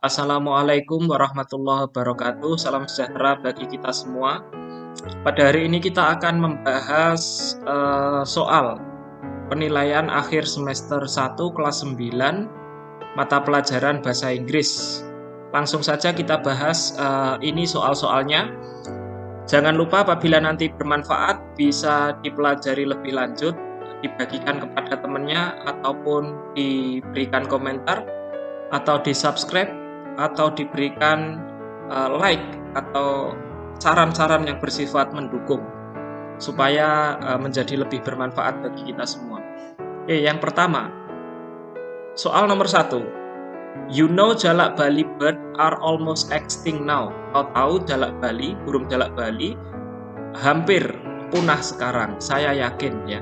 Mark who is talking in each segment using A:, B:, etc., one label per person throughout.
A: Assalamualaikum warahmatullahi wabarakatuh. Salam sejahtera bagi kita semua. Pada hari ini kita akan membahas soal penilaian akhir semester 1 kelas 9 mata pelajaran bahasa Inggris. Langsung saja kita bahas ini soal-soalnya. Jangan lupa apabila nanti bermanfaat bisa dipelajari lebih lanjut, dibagikan kepada temannya ataupun diberikan komentar atau di-subscribe atau diberikan like atau saran-saran yang bersifat mendukung supaya menjadi lebih bermanfaat bagi kita semua. Oke, yang pertama, soal nomor 1. You know jalak Bali bird are almost extinct now. Kau tahu jalak Bali, burung jalak Bali hampir punah sekarang. Saya yakin ya.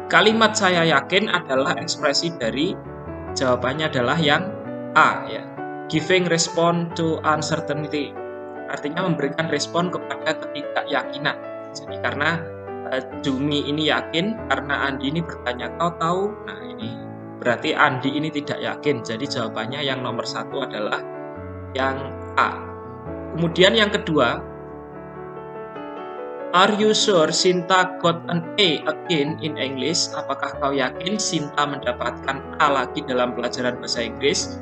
A: Kalimat saya yakin adalah ekspresi dari jawabannya adalah yang A ya. Giving response to uncertainty. Artinya memberikan respon kepada ketidakyakinan. Jadi karena Jumi ini yakin, karena Andi ini bertanya kau tahu. Nah ini berarti Andi ini tidak yakin. Jadi jawabannya yang nomor 1 adalah yang A. Kemudian yang kedua, are you sure Sinta got an A again in English? Apakah kau yakin Sinta mendapatkan A lagi dalam pelajaran bahasa Inggris?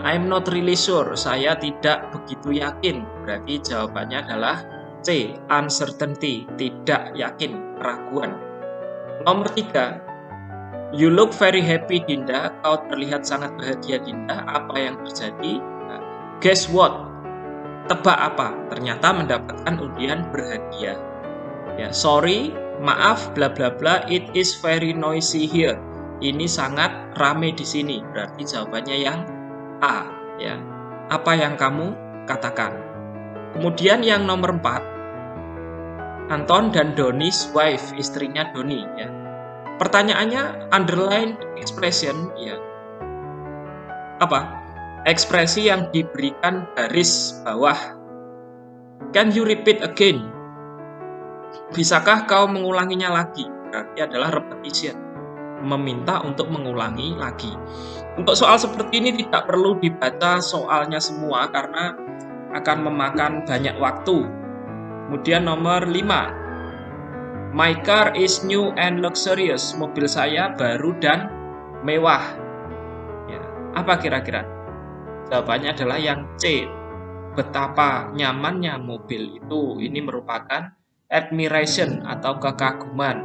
A: I'm not really sure. Saya tidak begitu yakin. Berarti jawabannya adalah C. Uncertainty. Tidak yakin. Keraguan. Nomor 3. You look very happy, Dinda. Kau terlihat sangat bahagia, Dinda. Apa yang terjadi? Guess what? Tebak apa? Ternyata mendapatkan undian berhadiah. Ya, sorry, maaf, bla bla bla. It is very noisy here. Ini sangat rame di sini. Berarti jawabannya yang A. Ya. Apa yang kamu katakan? Kemudian yang nomor 4. Anton dan Donny's wife, istrinya Doni. Ya. Pertanyaannya underline expression. Ya. Apa? Ekspresi yang diberikan garis bawah. Can you repeat again? Bisakah kau mengulanginya lagi? Berarti adalah repetition. Meminta untuk mengulangi lagi. Untuk soal seperti ini tidak perlu dibaca soalnya semua karena akan memakan banyak waktu. Kemudian nomor 5. My car is new and luxurious. Mobil saya baru dan mewah. Ya, apa kira-kira? Jawabannya adalah yang C. Betapa nyamannya mobil itu. Ini merupakan admiration atau kekaguman.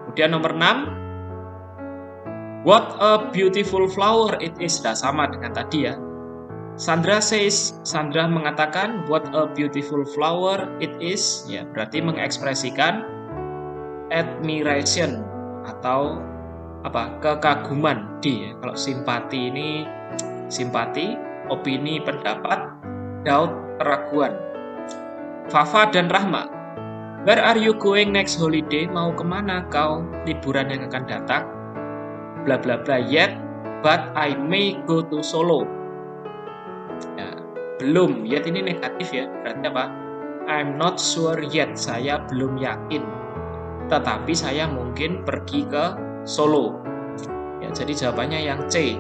A: Kemudian nomor 6. What a beautiful flower it is. Nah, sama dengan tadi ya. Sandra mengatakan what a beautiful flower it is. Ya, berarti mengekspresikan admiration atau apa? Kekaguman. D ya. Kalau simpati ini simpati, opini, pendapat, doubt, keraguan. Fafa dan Rahma. Where are you going next holiday? Mau kemana kau liburan yang akan datang? Bla bla bla yet, but I may go to Solo. Ya, belum, yet ini negatif ya. Berarti apa? I'm not sure yet. Saya belum yakin. Tetapi saya mungkin pergi ke Solo. Ya, jadi jawabannya yang C.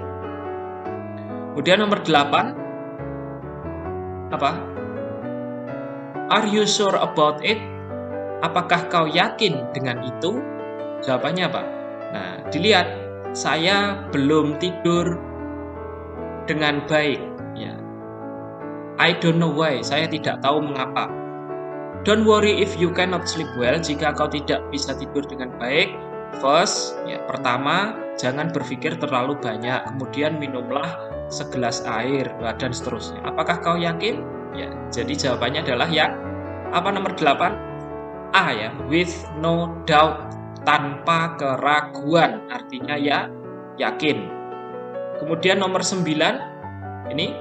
A: Kemudian nomor 8. Apa? Are you sure about it? Apakah kau yakin dengan itu? Jawabannya apa? Nah, dilihat. Saya belum tidur dengan baik. Ya. I don't know why. Saya tidak tahu mengapa. Don't worry if you cannot sleep well. Jika kau tidak bisa tidur dengan baik. First, ya, pertama, jangan berpikir terlalu banyak. Kemudian minumlah segelas air dan seterusnya. Apakah kau yakin? Ya. Jadi jawabannya adalah yang apa nomor 8? A ya. With no doubt. Tanpa keraguan, artinya ya yakin. Kemudian nomor 9, ini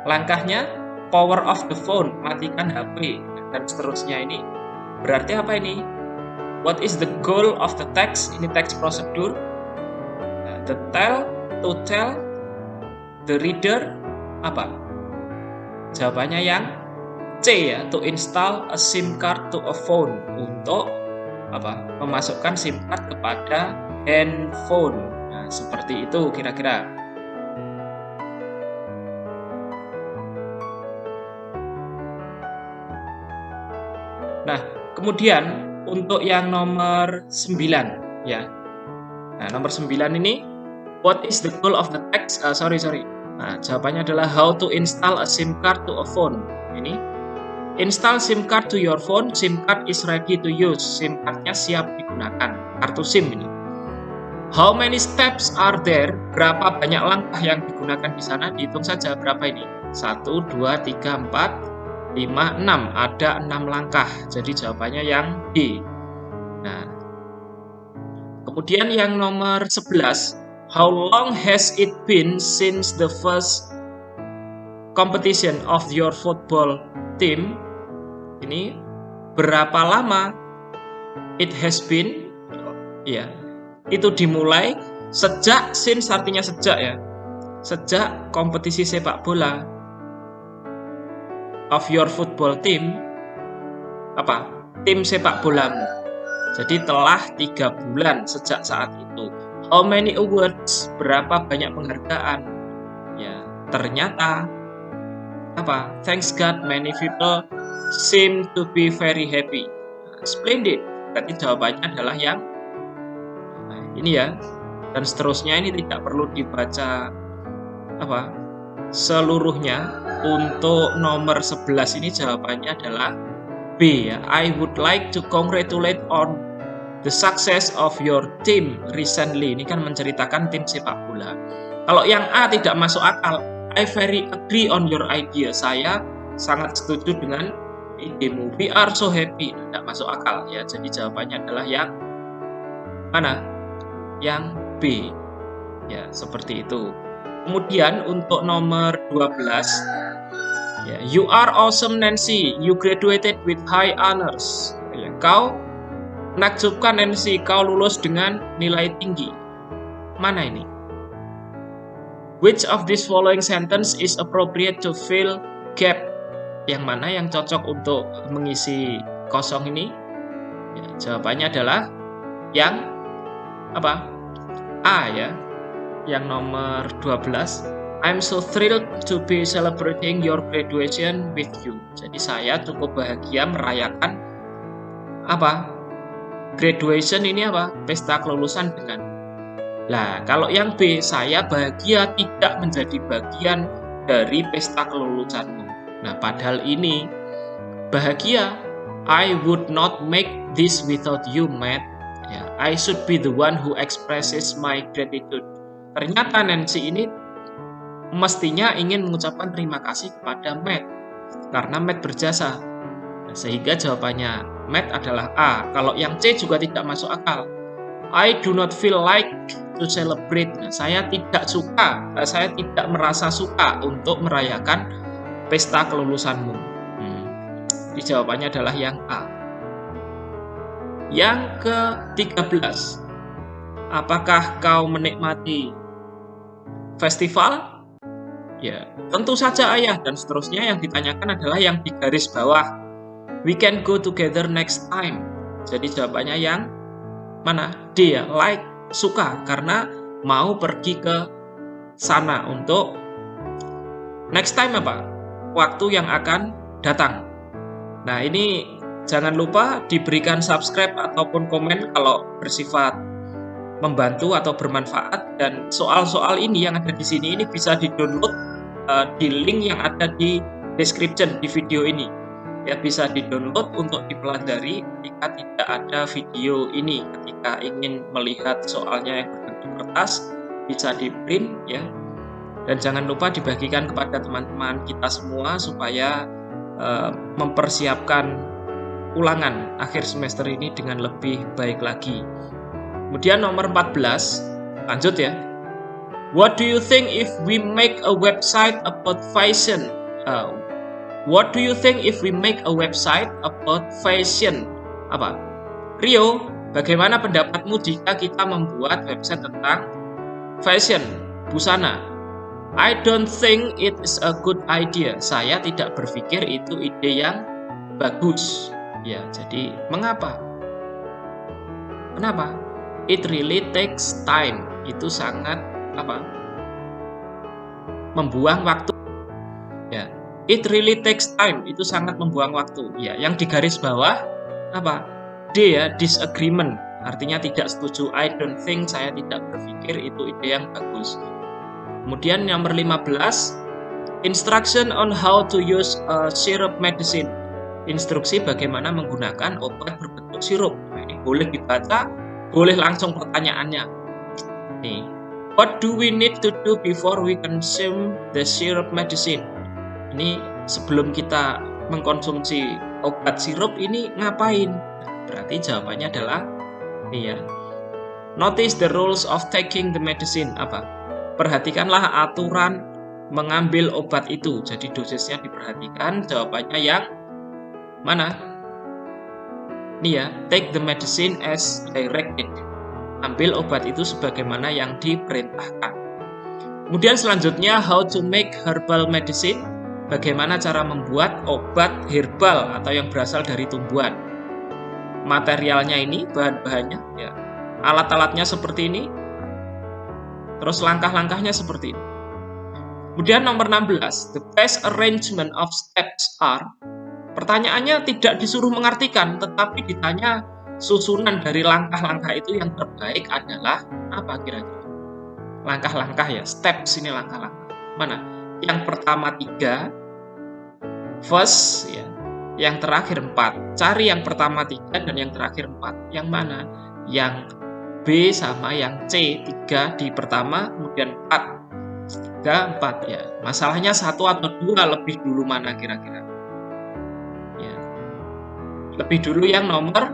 A: langkahnya power off the phone, matikan HP dan seterusnya. Ini berarti apa ini? What is the goal of the text? Ini teks prosedur. To tell, the reader apa? Jawabannya yang C ya, to install a SIM card to a phone, untuk apa? Memasukkan SIM card kepada handphone. Nah, seperti itu kira-kira. Nah, kemudian untuk yang nomor 9 ya. Nah, nomor 9 ini, what is the goal of the text? Sorry. Nah, jawabannya adalah how to install a SIM card to a phone. Ini, install SIM card to your phone, SIM card is ready to use. SIM cardnya siap digunakan, kartu SIM ini. How many steps are there? Berapa banyak langkah yang digunakan di sana? Dihitung saja berapa ini. 1, 2, 3, 4, 5, 6. Ada 6 langkah. Jadi jawabannya yang D. Nah, kemudian yang nomor 11. How long has it been since the first competition of your football team? Ini berapa lama it has been? Ya, itu dimulai sejak, since artinya sejak ya. Sejak kompetisi sepak bola of your football team, apa? Tim sepak bolamu. Jadi telah 3 bulan sejak saat itu. How many awards? Berapa banyak penghargaan? Ya, ternyata apa? Thanks God, many people seem to be very happy. Splendid. Berarti jawabannya adalah yang ini ya. Dan seterusnya ini tidak perlu dibaca apa? Seluruhnya. Untuk nomor 11 ini jawabannya adalah B ya. I would like to congratulate on the success of your team recently. Ini kan menceritakan tim sepak bola. Kalau yang A tidak masuk akal. I very agree on your idea. Saya sangat setuju dengan idemu. We are so happy. Tidak masuk akal ya. Jadi jawabannya adalah yang mana? Yang B. Ya, seperti itu. Kemudian untuk nomor 12 ya, you are awesome Nancy, you graduated with high honors. Ya, kau menakjubkan Nancy, kau lulus dengan nilai tinggi. Mana ini? Which of these following sentence is appropriate to fill gap? Yang mana yang cocok untuk mengisi kosong ini? Ya, jawabannya adalah yang apa? A ya. Yang nomor 12. I'm so thrilled to be celebrating your graduation with you. Jadi saya cukup bahagia merayakan apa? Graduation ini apa? Pesta kelulusan dengan. Lah, kalau yang B, saya bahagia tidak menjadi bagian dari pesta kelulusanmu. Nah, padahal ini bahagia. I would not make this without you, Matt. Ya, I should be the one who expresses my gratitude. Ternyata Nancy ini mestinya ingin mengucapkan terima kasih kepada Matt karena Matt berjasa. Sehingga jawabannya Matt adalah A. Kalau yang C juga tidak masuk akal. I do not feel like to celebrate. Saya tidak merasa suka untuk merayakan pesta kelulusanmu. Jadi jawabannya adalah yang A. Yang ke-13. Apakah kau menikmati festival? Ya, tentu saja ayah. Dan seterusnya yang ditanyakan adalah yang di garis bawah. We can go together next time. Jadi jawabannya yang mana? D ya, like, suka. Karena mau pergi ke sana untuk next time apa? Waktu yang akan datang. Nah, ini jangan lupa diberikan subscribe ataupun komen kalau bersifat membantu atau bermanfaat, dan soal-soal ini yang ada di sini ini bisa di-download di link yang ada di description di video ini. Ya, bisa di-download untuk dipelajari ketika tidak ada video ini. Ketika ingin melihat soalnya yang berbentuk kertas, bisa di-print ya. Dan jangan lupa dibagikan kepada teman-teman kita semua supaya mempersiapkan ulangan akhir semester ini dengan lebih baik lagi. Kemudian nomor 14, lanjut ya. What do you think if we make a website about fashion? What do you think if we make a website about fashion? Apa? Rio, bagaimana pendapatmu jika kita membuat website tentang fashion, busana? I don't think it is a good idea. Saya tidak berpikir itu ide yang bagus. Ya, jadi mengapa? Kenapa? It really takes time. Itu sangat apa? Membuang waktu. Ya, it really takes time. Itu sangat membuang waktu. Ya, yang di garis bawah apa? D ya, disagreement. Artinya tidak setuju. I don't think, saya tidak berpikir itu ide yang bagus. Kemudian nomor 15, instruction on how to use a syrup medicine. Instruksi bagaimana menggunakan obat berbentuk sirup. Nah, ini boleh dibaca, boleh langsung pertanyaannya. Nih, what do we need to do before we consume the syrup medicine? Ini sebelum kita mengkonsumsi obat sirup ini ngapain? Berarti jawabannya adalah ini ya. Notice the rules of taking the medicine. Apa? Perhatikanlah aturan mengambil obat itu. Jadi dosisnya diperhatikan. Jawabannya yang mana? Ini ya, take the medicine as directed. Ambil obat itu sebagaimana yang diperintahkan. Kemudian selanjutnya, how to make herbal medicine. Bagaimana cara membuat obat herbal atau yang berasal dari tumbuhan. Materialnya ini, bahan-bahannya, ya. Alat-alatnya seperti ini. Terus langkah-langkahnya seperti ini. Kemudian nomor 16, the best arrangement of steps are. Pertanyaannya tidak disuruh mengartikan, tetapi ditanya susunan dari langkah-langkah itu yang terbaik adalah apa kira-kira? Langkah-langkah ya, steps ini langkah-langkah. Mana? Yang pertama 3, first ya. Yang terakhir 4. Cari yang pertama 3 dan yang terakhir 4. Yang mana? Yang B sama yang C. 3 di pertama, kemudian 4. 3, 4 ya. Masalahnya 1 atau 2 lebih dulu mana kira-kira? Ya. Lebih dulu yang nomor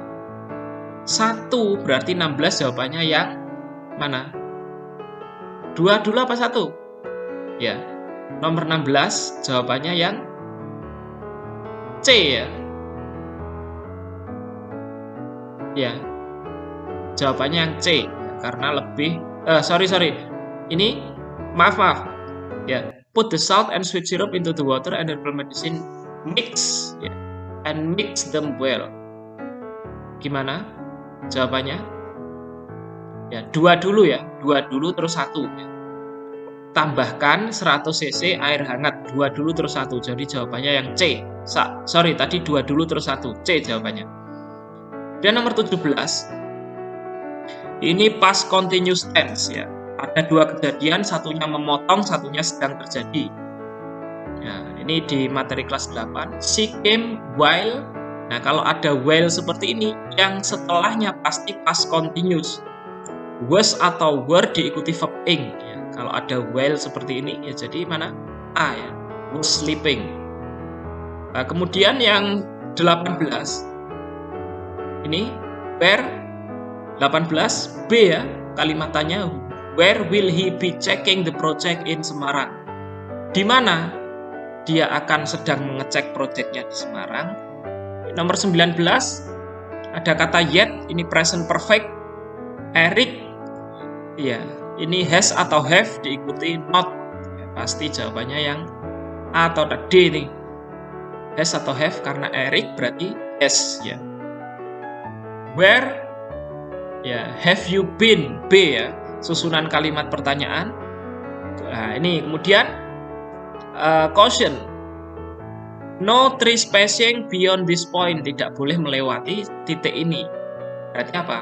A: 1, berarti 16 jawabannya yang mana? 2 dulu apa 1? Ya. Nomor 16 jawabannya yang C ya. Ya. Jawabannya yang C karena lebih sorry. Ini maaf. Ya. Put the salt and sweet syrup into the water and herbal medicine mix ya. And mix them well. Gimana jawabannya? Ya, 2 dulu ya. 2 dulu terus 1 ya. Tambahkan 100 cc air hangat. 2 dulu terus 1. Jadi jawabannya yang C. Tadi 2 dulu terus 1. C jawabannya. Dan nomor 17. Ini past continuous tense ya. Ada 2 kejadian, satunya memotong, satunya sedang terjadi. Ya, ini di materi kelas 8. She came while. Nah, kalau ada while seperti ini, yang setelahnya pasti past continuous. Was atau were diikuti verb ing. Ya. Kalau ada while seperti ini, ya jadi mana? A ya. Was sleeping. Nah, kemudian yang 18. Ini where 18 B ya. Kalimatannya where will he be checking the project in Semarang? Di mana dia akan sedang mengecek proyeknya di Semarang? Nomor 19 ada kata yet, ini present perfect. Eric ya, ini has atau have diikuti not. Ya, pasti jawabannya yang A atau D nih. Has atau have karena Eric berarti has ya. Where ya, have you been? B ya, susunan kalimat pertanyaan. Nah, ini kemudian caution. No trespassing beyond this point. Tidak boleh melewati titik ini. Berarti apa?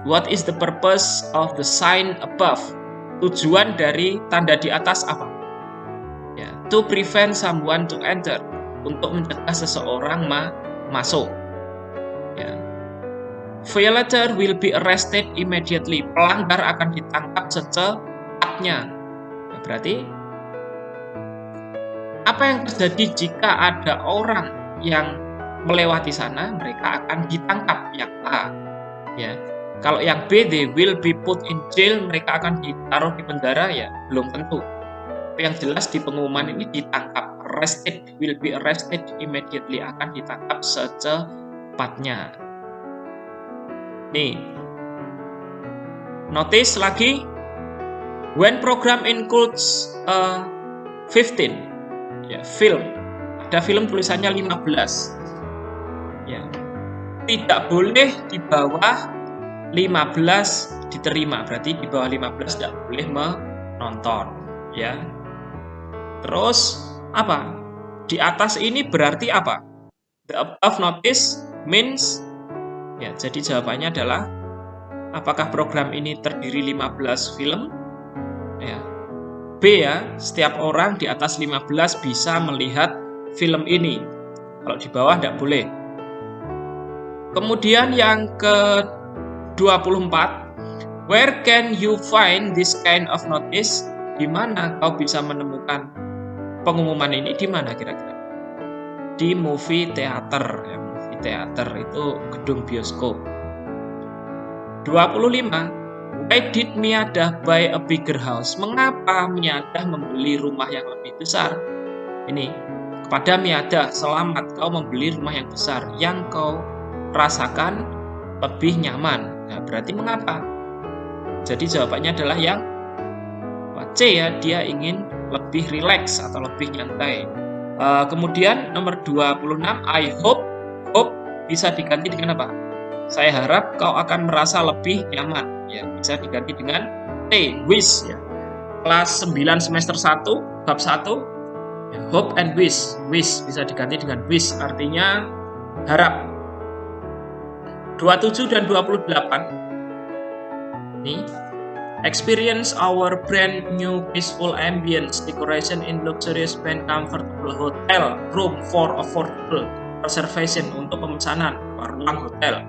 A: What is the purpose of the sign above? Tujuan dari tanda di atas apa? Ya, to prevent someone to enter. Untuk mencegah seseorang masuk. Ya. Violator will be arrested immediately. Pelanggar akan ditangkap secepatnya. Ya, berarti apa yang terjadi jika ada orang yang melewati sana? Mereka akan ditangkap. Yang A. Ya. Kalau yang B, they will be put in jail. Mereka akan ditaruh di penjara. Ya, belum tentu. Tapi yang jelas di pengumuman ini ditangkap. Arrested, will be arrested immediately. Akan ditangkap secepatnya. Nih. Notice lagi. When program includes 15. Ya, film. Ada film tulisannya 15. Ya. Tidak boleh di bawah 15 diterima. Berarti di bawah 15 tidak boleh menonton, ya. Terus apa? Di atas ini berarti apa? The above notice means Ya, jadi jawabannya adalah apakah program ini terdiri 15 film? Ya. B ya, setiap orang di atas 15 bisa melihat film ini. Kalau di bawah tidak boleh. Kemudian yang ke-24, where can you find this kind of notice? Di mana kau bisa menemukan pengumuman ini? Di mana kira-kira? Di movie theater. Ya, movie theater itu gedung bioskop. 25. Why did Miadah buy a bigger house? Mengapa Miadah membeli rumah yang lebih besar? Ini, kepada Miadah, selamat kau membeli rumah yang besar, yang kau rasakan lebih nyaman. Nah, berarti mengapa? Jadi jawabannya adalah yang C ya, dia ingin lebih rileks atau lebih nyantai. Kemudian nomor 26, I hope bisa diganti dengan apa? Saya harap kau akan merasa lebih nyaman. Ya, bisa diganti dengan T, wish ya. Kelas 9 semester 1, bab 1, ya, hope and wish. Wish bisa diganti dengan wish, artinya harap. 27 dan 28. Ini experience our brand new peaceful ambience decoration in luxurious and comfortable hotel room for affordable reservation, untuk pemesanan ruang hotel.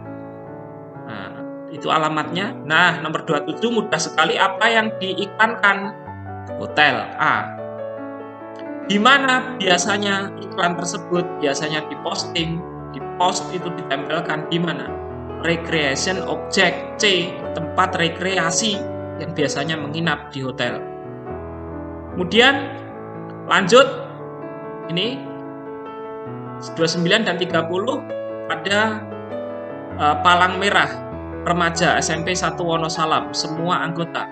A: Nah, itu alamatnya. Nah, nomor 27 mudah sekali, apa yang diiklankan? Hotel. A. Di mana biasanya iklan tersebut biasanya diposting? Di post itu ditempelkan di mana? Recreation object. C. Tempat rekreasi yang biasanya menginap di hotel. Kemudian lanjut, ini 29 dan 30 ada palang merah remaja SMP 1 Wonosalam, semua anggota.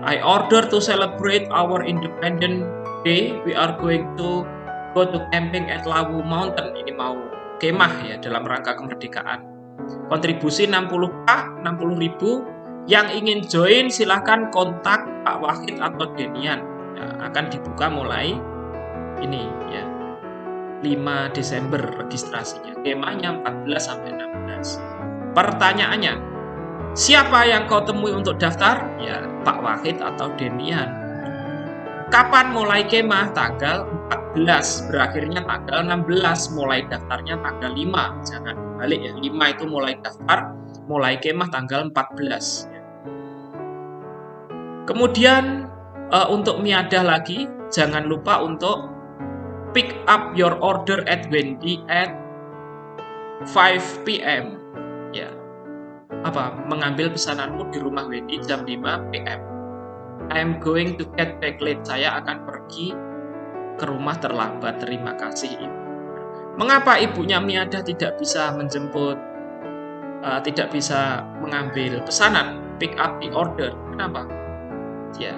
A: I order to celebrate our Independent Day, we are going to go to camping at Lawu Mountain. Ini mau kemah ya dalam rangka kemerdekaan. Kontribusi 60K, 60.000. Yang ingin join silahkan kontak Pak Wahid atau Denian. Ya, akan dibuka mulai ini ya 5 Desember registrasinya. Kemahnya 14 sampai 16. Pertanyaannya, siapa yang kau temui untuk daftar? Ya, Pak Wahid atau Denian. Kapan mulai kemah? Tanggal 14, berakhirnya tanggal 16, mulai daftarnya tanggal 5. Jangan balik ya, 5 itu mulai daftar, mulai kemah tanggal 14. Kemudian untuk Miadah lagi, jangan lupa untuk pick up your order at Wendy at 5 PM. Ya. Apa? Mengambil pesananmu di rumah Wendy jam 5 PM. I'm going to get back late. Saya akan pergi ke rumah terlambat. Terima kasih, Ibu. Mengapa ibunya Miadah tidak bisa menjemput, tidak bisa mengambil pesanan, pick up the order? Kenapa? Ya,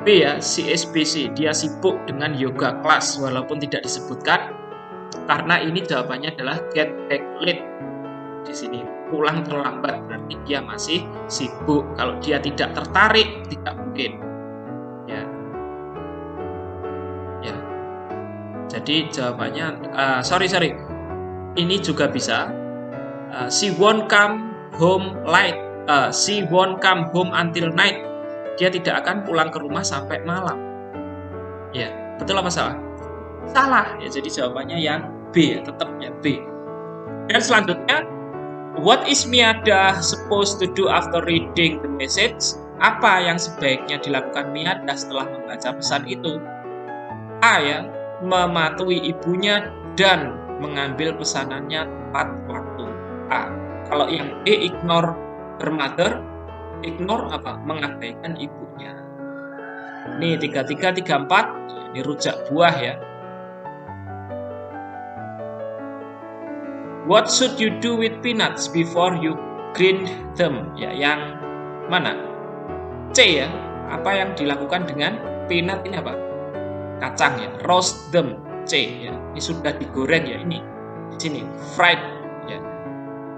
A: B ya, CSBC, dia sibuk dengan yoga class, walaupun tidak disebutkan, karena ini jawabannya adalah get back late. Di sini pulang terlambat, berarti dia masih sibuk. Kalau dia tidak tertarik, tidak mungkin. Ya, ya. Jadi jawabannya, sorry, ini juga bisa. She won't come home late. She won't come home until night. Dia tidak akan pulang ke rumah sampai malam. Ya, betul apa salah? Salah. Ya, jadi jawabannya yang B, tetap ya B. Dan selanjutnya, what is Miadah supposed to do after reading the message? Apa yang sebaiknya dilakukan Miadah setelah membaca pesan itu? A ya, mematuhi ibunya dan mengambil pesanannya tepat waktu. A. Kalau yang B, ignore her mother. Ignore apa? Mengabaikan ibunya. Ini 33, 34. Ini rujak buah ya. What should you do with peanuts before you grind them? Ya, yang mana? C ya. Apa yang dilakukan dengan peanut ini apa? Kacang ya. Roast them. C ya. Ini sudah digoreng ya ini. Di sini fried ya.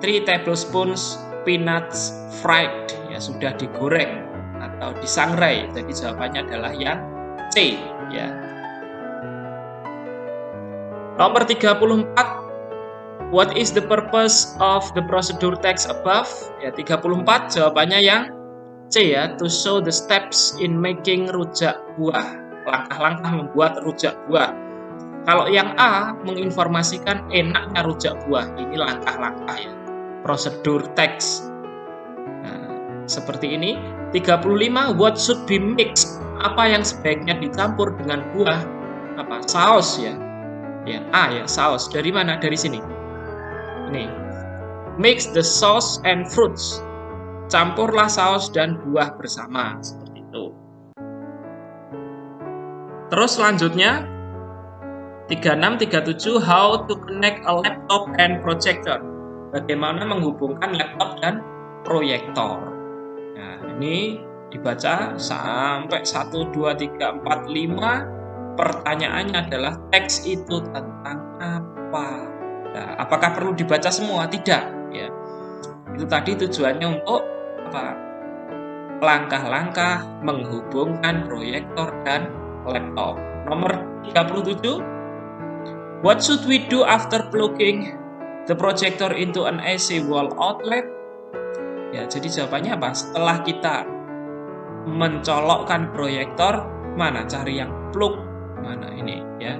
A: 3 tablespoons peanuts fried ya, sudah digoreng atau disangrai. Jadi jawabannya adalah yang C ya. Nomor 34, What is the purpose of the procedure text above? Ya, 34 jawabannya yang C ya, to show the steps in making rujak buah. Langkah-langkah membuat rujak buah. Kalau yang A menginformasikan enaknya rujak buah. Ini langkah-langkah ya. Prosedur text. Nah, seperti ini. 35, what should be mixed? Apa yang sebaiknya dicampur dengan buah? Apa? Saus ya. Ya, A ya, saus. Dari mana? Dari sini. Ini. Mix the sauce and fruits. Campurlah saus dan buah bersama. Seperti itu. Terus selanjutnya 36, 37, how to connect a laptop and projector. Bagaimana menghubungkan laptop dan proyektor. Nah, ini dibaca sampai 1, 2, 3, 4, 5. Pertanyaannya adalah teks itu tentang apa? Nah, apakah perlu dibaca semua? Tidak. Ya. Itu tadi tujuannya untuk apa? Langkah-langkah menghubungkan proyektor dan laptop. Nomor 37, what should we do after plugging the projector into an AC wall outlet? Ya, jadi jawabannya apa? Setelah kita mencolokkan proyektor, mana cari yang plug? Mana ini ya?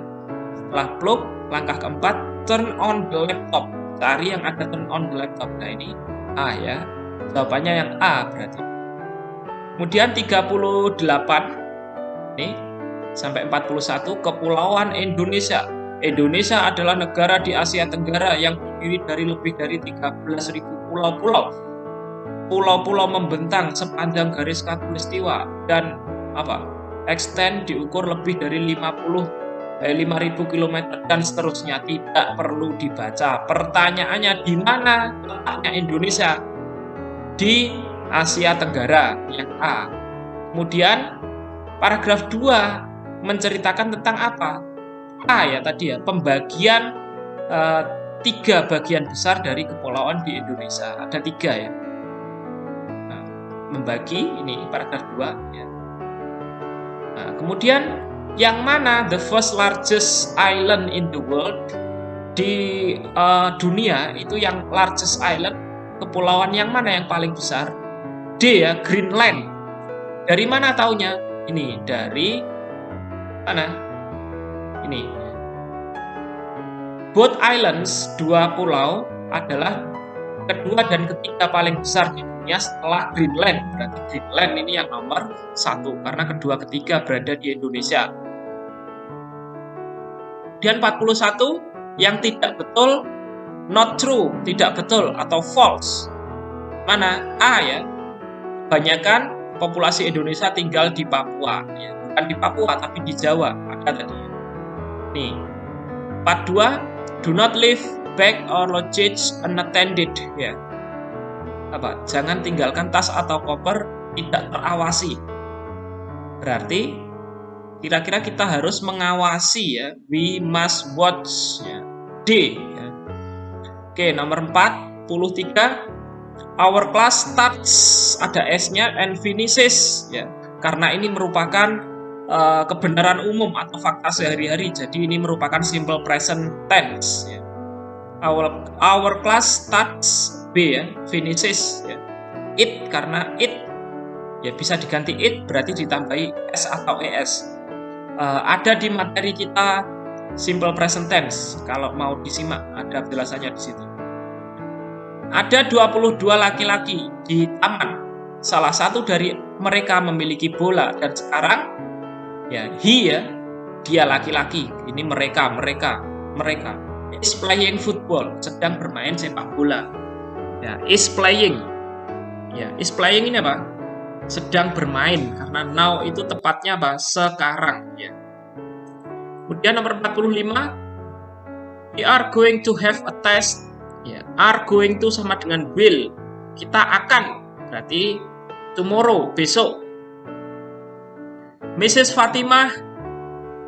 A: Setelah plug, langkah keempat, turn on the laptop. Cari yang ada turn on the laptop. Nah, ini A ya. Jawabannya yang A berarti. Kemudian 38 nih sampai 41, Kepulauan Indonesia. Indonesia adalah negara di Asia Tenggara yang terdiri dari lebih dari 13.000 pulau-pulau. Pulau-pulau membentang sepanjang garis khatulistiwa dan extend diukur lebih dari 5.000 km dan seterusnya. Tidak perlu dibaca. Pertanyaannya, di mana letaknya Indonesia? Di Asia Tenggara, yang A. Kemudian paragraf 2 menceritakan tentang apa? A ya tadi ya, pembagian 3 bagian besar dari kepulauan di Indonesia. Ada 3 ya. Nah, membagi ini paragraf 2 ya. Nah, kemudian yang mana the first largest island in the world? Di dunia itu yang largest island, kepulauan yang mana yang paling besar? D ya, Greenland. Dari mana taunya? Ini dari mana? Ini. Both islands, 2 pulau, adalah kedua dan ketiga paling besar di dunia setelah Greenland. Berarti Greenland ini yang nomor 1 karena kedua ketiga berada di Indonesia. Dan 41 yang tidak betul, not true, tidak betul atau false. Mana? A ya. Kebanyakan populasi Indonesia tinggal di Papua, ya. Bukan di Papua tapi di Jawa, ada tadi. Nih, 42, do not leave bag or luggage unattended, ya. Jangan tinggalkan tas atau koper tidak terawasi. Berarti kira-kira kita harus mengawasi ya. We must watch, ya. D, ya. Oke, nomor 43. Our class starts, ada S-nya, and finishes, ya. Karena ini merupakan kebenaran umum atau fakta sehari-hari, jadi ini merupakan simple present tense. Ya. Our class starts, B ya, finishes. Ya. It karena it, ya bisa diganti it, berarti ditambahi S atau ES. Ada di materi kita simple present tense. Kalau mau disimak, ada penjelasannya di situ. Ada 22 laki-laki di taman. Salah satu dari mereka memiliki bola dan sekarang ya he ya, dia laki-laki. Ini mereka is playing football, sedang bermain sepak bola. Ya, is playing. Ya, is playing ini apa? Sedang bermain karena now itu tepatnya apa? Sekarang ya. Kemudian nomor 45, we are going to have a test. Ya, are going to sama dengan will. Kita akan, berarti tomorrow, besok. Mrs. Fatimah.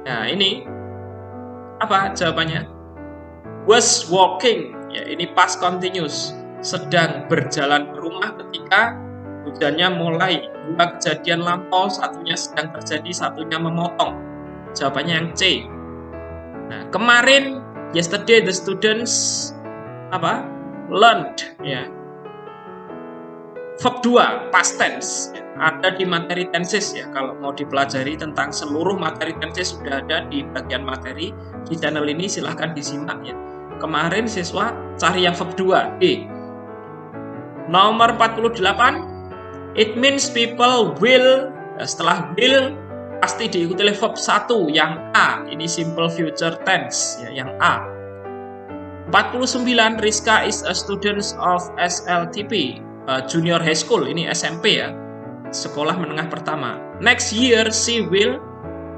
A: Nah, ini apa jawabannya? Was walking. Ya, ini past continuous. Sedang berjalan ke rumah ketika hujannya mulai. 2 kejadian lampau, satunya sedang terjadi, satunya memotong. Jawabannya yang C. Nah, kemarin, yesterday the students apa? Learned ya. Verb 2 past tense ada di materi tenses ya. Kalau mau dipelajari tentang seluruh materi tenses sudah ada di bagian materi di channel ini, silahkan disimak ya. Kemarin siswa cari yang verb 2 D. Nomor 48, it means people will, setelah will pasti diikuti oleh verb 1 yang A, ini simple future tense ya, yang A. 49, Rizka is a student of SLTP, junior high school, ini SMP ya, sekolah menengah pertama. Next year she will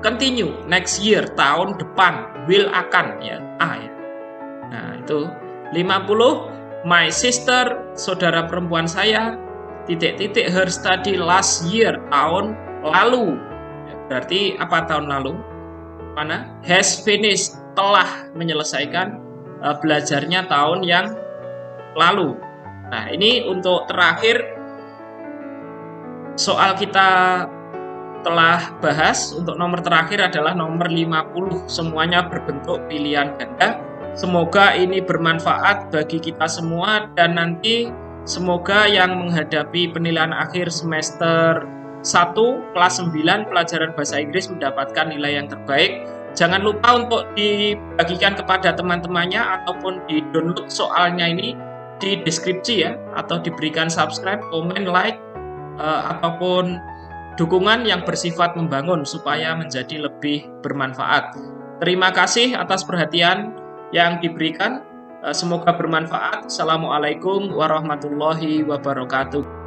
A: continue, next year tahun depan, will akan ya, A ya. Nah itu. 50, my sister, saudara perempuan saya, titik-titik her study last year, tahun lalu. Berarti apa tahun lalu? Mana? Has finished, telah menyelesaikan belajarnya tahun yang lalu. Nah, ini untuk terakhir soal kita telah bahas. Untuk nomor terakhir adalah nomor 50, semuanya berbentuk pilihan ganda. Semoga ini bermanfaat bagi kita semua dan nanti semoga yang menghadapi penilaian akhir semester 1 kelas 9 pelajaran bahasa Inggris mendapatkan nilai yang terbaik. Jangan lupa untuk dibagikan kepada teman-temannya ataupun di-download soalnya ini di deskripsi ya, atau diberikan subscribe, komen, like, ataupun dukungan yang bersifat membangun supaya menjadi lebih bermanfaat. Terima kasih atas perhatian yang diberikan. Semoga bermanfaat. Assalamualaikum warahmatullahi wabarakatuh.